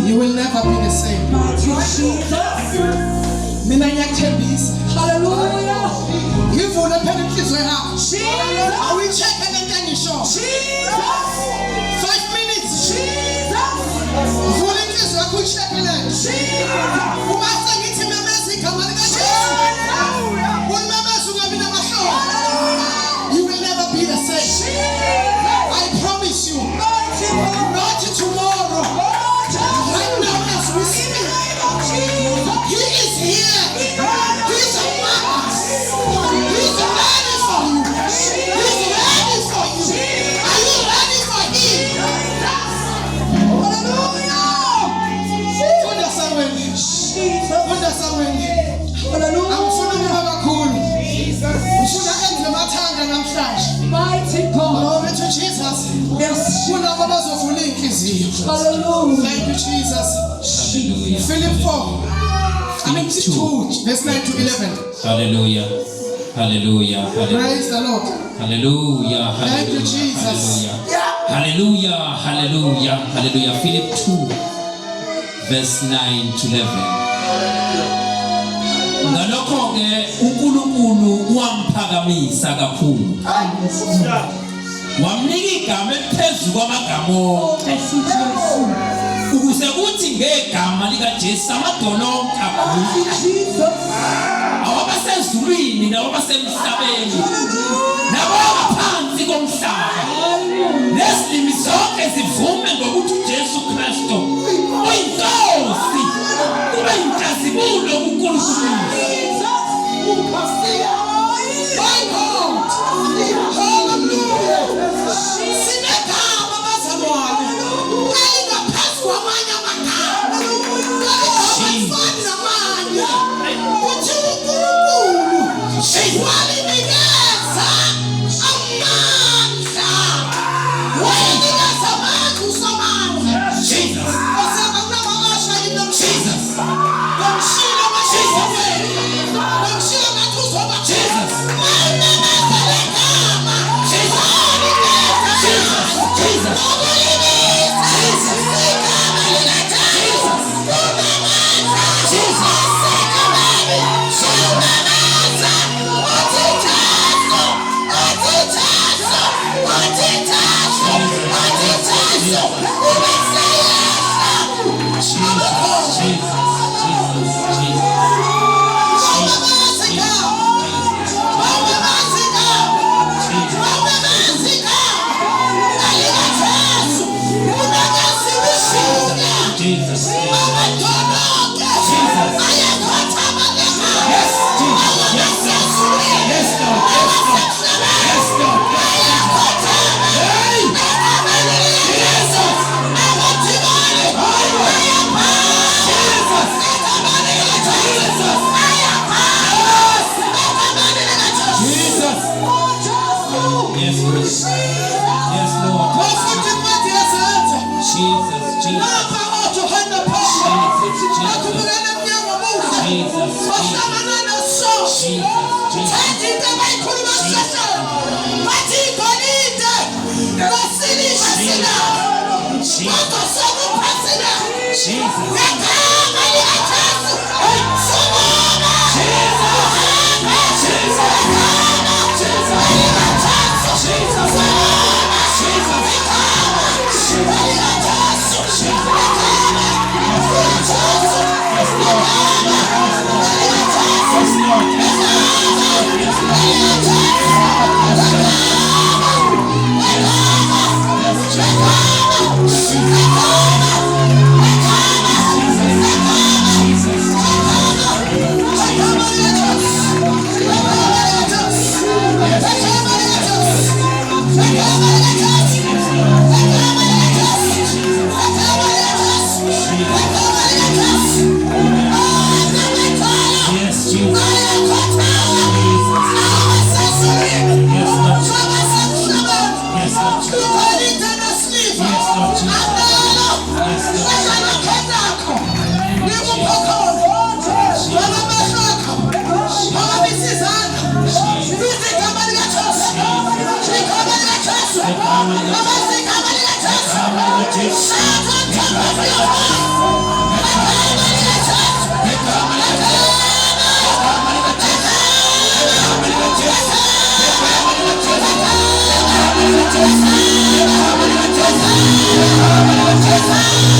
You will never be the same. Hallelujah. Give all the penalties we have. Are we checking it then you show? 5 minutes. Volunteers are good checking it. Who are saying it's a message? You will never be the same. I promise you. Not tomorrow. Right now as we speak. He is here. He's among us. He's ready for you. He's ready for you. Are you ready for him? Hallelujah. Mighty God. Glory to Jesus. Yes. Hallelujah. Thank you, Jesus. Philip 4. Philip 2, verse 9 to 11. Hallelujah. Hallelujah. Hallelujah. Praise the Lord. Hallelujah. Hallelujah. Thank you, Jesus. Hallelujah. Hallelujah. Hallelujah. Philip 2, verse 9 to 11. Ngalokho-ke uNkulunkulu wamphakamisa kakhulu. Wamnika igama eliphezulu kwamagama onke. Ukuze kuthi ngegama likaJesu amadolo onke agudle. Awabasezulwini nawabasemhlabeni. Nabaphansi komhlaba. Nezilimi zonke zivume ngokuthi uJesu Kristu uyinkosi. Kube inkazimulo kuNkulunkulu. Jesus. Jesus, Jesus, Lapha oJohane Paulo Jesus, bakhululana emnyango omuhle. Jesus, Bahlangana noSoul. Jesus, Thetha into abayikhuluma sishashara. Bathi igolide losilisha sinalo. Kodwa sokuphasina. Jesus, Ngegama likaJesu. Sukuma. yes, Jesus, Yes.